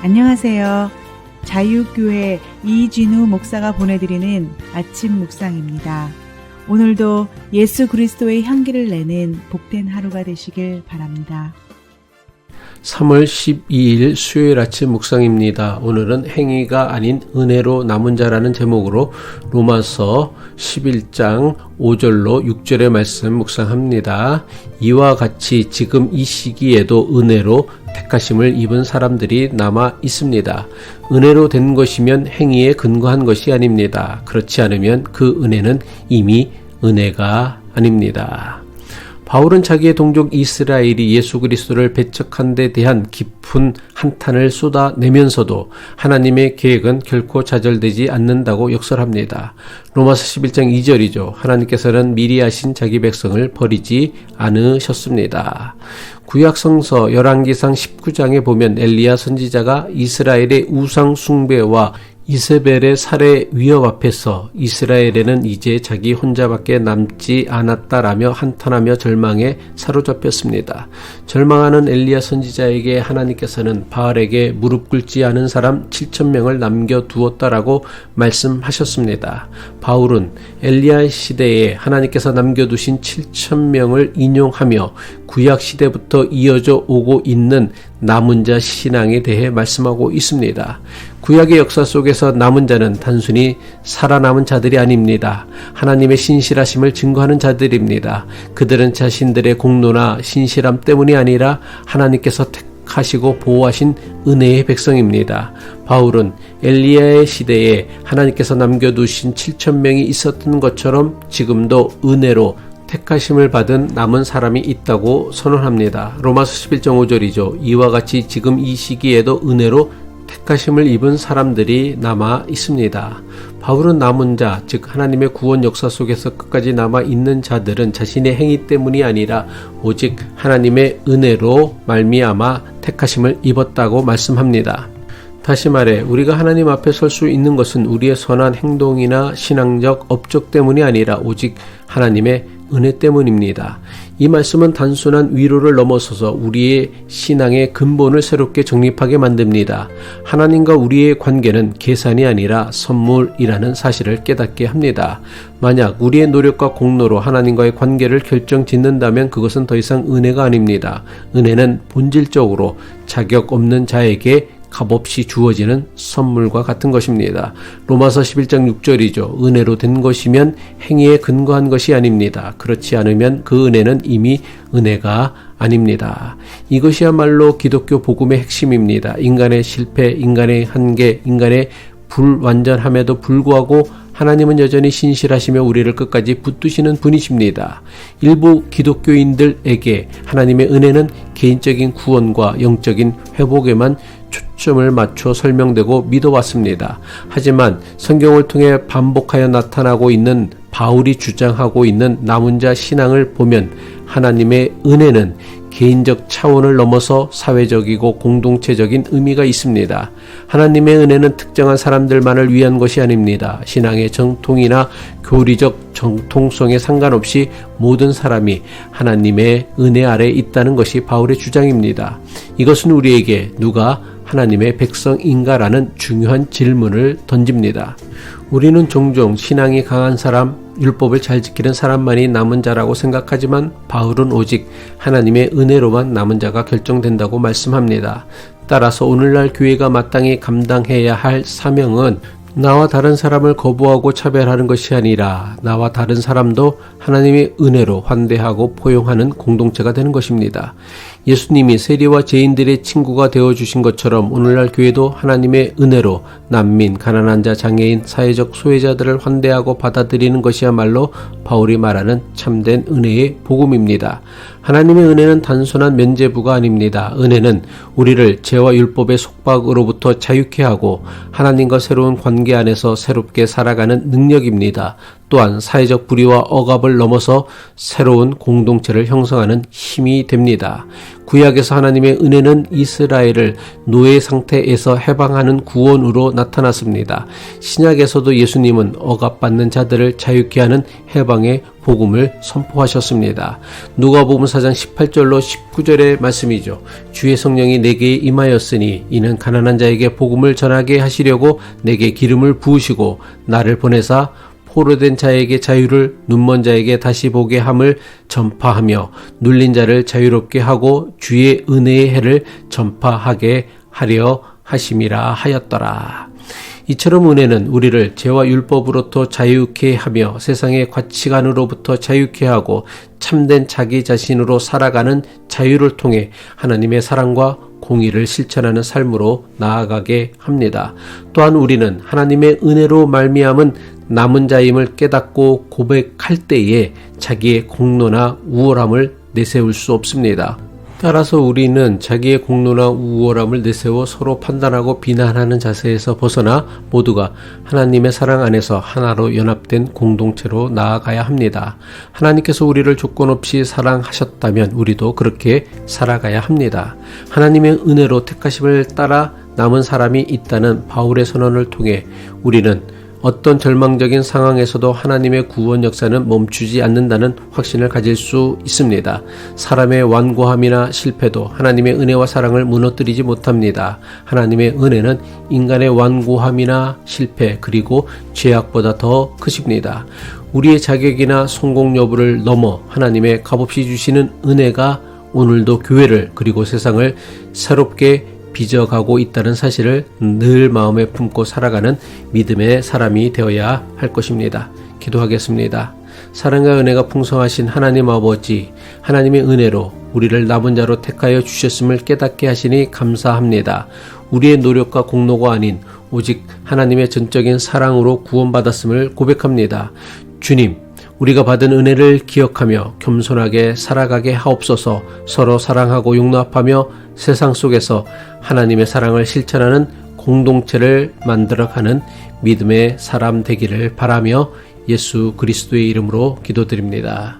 안녕하세요. 자유교회 이진우 목사가 보내드리는 아침 묵상입니다. 오늘도 예수 그리스도의 향기를 내는 복된 하루가 되시길 바랍니다. 3월 12일 수요일 아침 묵상입니다. 오늘은 행위가 아닌 은혜로 남은 자라는 제목으로 로마서 11장 5절로 6절의 말씀 묵상합니다. 이와 같이 지금 이 시기에도 은혜로 택하심을 입은 사람들이 남아 있습니다. 은혜로 된 것이면 행위에 근거한 것이 아닙니다. 그렇지 않으면 그 은혜는 이미 은혜가 아닙니다. 바울은 자기의 동족 이스라엘이 예수 그리스도를 배척한 데 대한 깊은 한탄을 쏟아내면서도 하나님의 계획은 결코 좌절되지 않는다고 역설합니다. 로마서 11장 2절이죠. 하나님께서는 미리 하신 자기 백성을 버리지 않으셨습니다. 구약성서 열왕기상 19장에 보면 엘리야 선지자가 이스라엘의 우상 숭배와 이세벨의 살해 위협 앞에서 이스라엘에는 이제 자기 혼자밖에 남지 않았다라며 한탄하며 절망에 사로잡혔습니다. 절망하는 엘리야 선지자에게 하나님께서는 바알에게 무릎 꿇지 않은 사람 7,000명을 남겨두었다라고 말씀하셨습니다. 바울은 엘리야 시대에 하나님께서 남겨두신 7,000명을 인용하며 구약 시대부터 이어져 오고 있는 남은 자 신앙에 대해 말씀하고 있습니다. 구약의 역사 속에서 남은 자는 단순히 살아남은 자들이 아닙니다. 하나님의 신실하심을 증거하는 자들입니다. 그들은 자신들의 공로나 신실함 때문이 아니라 하나님께서 택하시고 보호하신 은혜의 백성입니다. 바울은 엘리야의 시대에 하나님께서 남겨두신 7,000명이 있었던 것처럼 지금도 은혜로 택하심을 받은 남은 사람이 있다고 선언합니다. 로마서 11장 5절이죠. 이와 같이 지금 이 시기에도 은혜로 택하심을 입은 사람들이 남아 있습니다. 바울은 남은 자, 즉 하나님의 구원 역사 속에서 끝까지 남아 있는 자들은 자신의 행위 때문이 아니라 오직 하나님의 은혜로 말미암아 택하심을 입었다고 말씀합니다. 다시 말해 우리가 하나님 앞에 설 수 있는 것은 우리의 선한 행동이나 신앙적 업적 때문이 아니라 오직 하나님의 은혜 때문입니다. 이 말씀은 단순한 위로를 넘어서서 우리의 신앙의 근본을 새롭게 정립하게 만듭니다. 하나님과 우리의 관계는 계산이 아니라 선물이라는 사실을 깨닫게 합니다. 만약 우리의 노력과 공로로 하나님과의 관계를 결정짓는다면 그것은 더 이상 은혜가 아닙니다. 은혜는 본질적으로 자격 없는 자에게 값없이 주어지는 선물과 같은 것입니다. 로마서 11장 6절이죠. 은혜로 된 것이면 행위에 근거한 것이 아닙니다. 그렇지 않으면 그 은혜는 이미 은혜가 아닙니다. 이것이야말로 기독교 복음의 핵심입니다. 인간의 실패, 인간의 한계, 인간의 불완전함에도 불구하고 하나님은 여전히 신실하시며 우리를 끝까지 붙드시는 분이십니다. 일부 기독교인들에게 하나님의 은혜는 개인적인 구원과 영적인 회복에만 초점을 맞춰 설명되고 믿어왔습니다. 하지만 성경을 통해 반복하여 나타나고 있는 바울이 주장하고 있는 남은 자 신앙을 보면 하나님의 은혜는 개인적 차원을 넘어서 사회적이고 공동체적인 의미가 있습니다. 하나님의 은혜는 특정한 사람들만을 위한 것이 아닙니다. 신앙의 정통이나 교리적 정통성에 상관없이 모든 사람이 하나님의 은혜 아래 있다는 것이 바울의 주장입니다. 이것은 우리에게 누가 하나님의 백성인가라는 중요한 질문을 던집니다. 우리는 종종 신앙이 강한 사람, 율법을 잘 지키는 사람만이 남은 자라고 생각하지만 바울은 오직 하나님의 은혜로만 남은 자가 결정된다고 말씀합니다. 따라서 오늘날 교회가 마땅히 감당해야 할 사명은 나와 다른 사람을 거부하고 차별하는 것이 아니라 나와 다른 사람도 하나님의 은혜로 환대하고 포용하는 공동체가 되는 것입니다. 예수님이 세리와 죄인들의 친구가 되어주신 것처럼 오늘날 교회도 하나님의 은혜로 난민, 가난한 자, 장애인, 사회적 소외자들을 환대하고 받아들이는 것이야말로 바울이 말하는 참된 은혜의 복음입니다. 하나님의 은혜는 단순한 면죄부가 아닙니다. 은혜는 우리를 죄와 율법의 속박으로부터 자유케 하고 하나님과 새로운 관계 안에서 새롭게 살아가는 능력입니다. 또한 사회적 불의와 억압을 넘어서 새로운 공동체를 형성하는 힘이 됩니다. 구약에서 하나님의 은혜는 이스라엘을 노예 상태에서 해방하는 구원으로 나타났습니다. 신약에서도 예수님은 억압받는 자들을 자유케 하는 해방의 복음을 선포하셨습니다. 누가복음 4장 18절로 19절의 말씀이죠. 주의 성령이 내게 임하였으니 이는 가난한 자에게 복음을 전하게 하시려고 내게 기름을 부으시고 나를 보내사 포로된 자에게 자유를, 눈먼 자에게 다시 보게 함을 전파하며 눌린 자를 자유롭게 하고 주의 은혜의 해를 전파하게 하려 하심이라 하였더라. 이처럼 은혜는 우리를 죄와 율법으로부터 자유케 하며 세상의 가치관으로부터 자유케 하고 참된 자기 자신으로 살아가는 자유를 통해 하나님의 사랑과 공의를 실천하는 삶으로 나아가게 합니다. 또한 우리는 하나님의 은혜로 말미암은 남은 자임을 깨닫고 고백할 때에 자기의 공로나 우월함을 내세울 수 없습니다. 따라서 우리는 자기의 공로나 우월함을 내세워 서로 판단하고 비난하는 자세에서 벗어나 모두가 하나님의 사랑 안에서 하나로 연합된 공동체로 나아가야 합니다. 하나님께서 우리를 조건 없이 사랑하셨다면 우리도 그렇게 살아가야 합니다. 하나님의 은혜로 택하심을 따라 남은 사람이 있다는 바울의 선언을 통해 우리는 어떤 절망적인 상황에서도 하나님의 구원 역사는 멈추지 않는다는 확신을 가질 수 있습니다. 사람의 완고함이나 실패도 하나님의 은혜와 사랑을 무너뜨리지 못합니다. 하나님의 은혜는 인간의 완고함이나 실패 그리고 죄악보다 더 크십니다. 우리의 자격이나 성공 여부를 넘어 하나님의 값없이 주시는 은혜가 오늘도 교회를 그리고 세상을 새롭게 빚어가고 있다는 사실을 늘 마음에 품고 살아가는 믿음의 사람이 되어야 할 것입니다. 기도하겠습니다. 사랑과 은혜가 풍성하신 하나님 아버지, 하나님의 은혜로 우리를 남은 자로 택하여 주셨음을 깨닫게 하시니 감사합니다. 우리의 노력과 공로가 아닌 오직 하나님의 전적인 사랑으로 구원받았음을 고백합니다. 주님, 우리가 받은 은혜를 기억하며 겸손하게 살아가게 하옵소서. 서로 사랑하고 용납하며 세상 속에서 하나님의 사랑을 실천하는 공동체를 만들어가는 믿음의 사람 되기를 바라며 예수 그리스도의 이름으로 기도드립니다.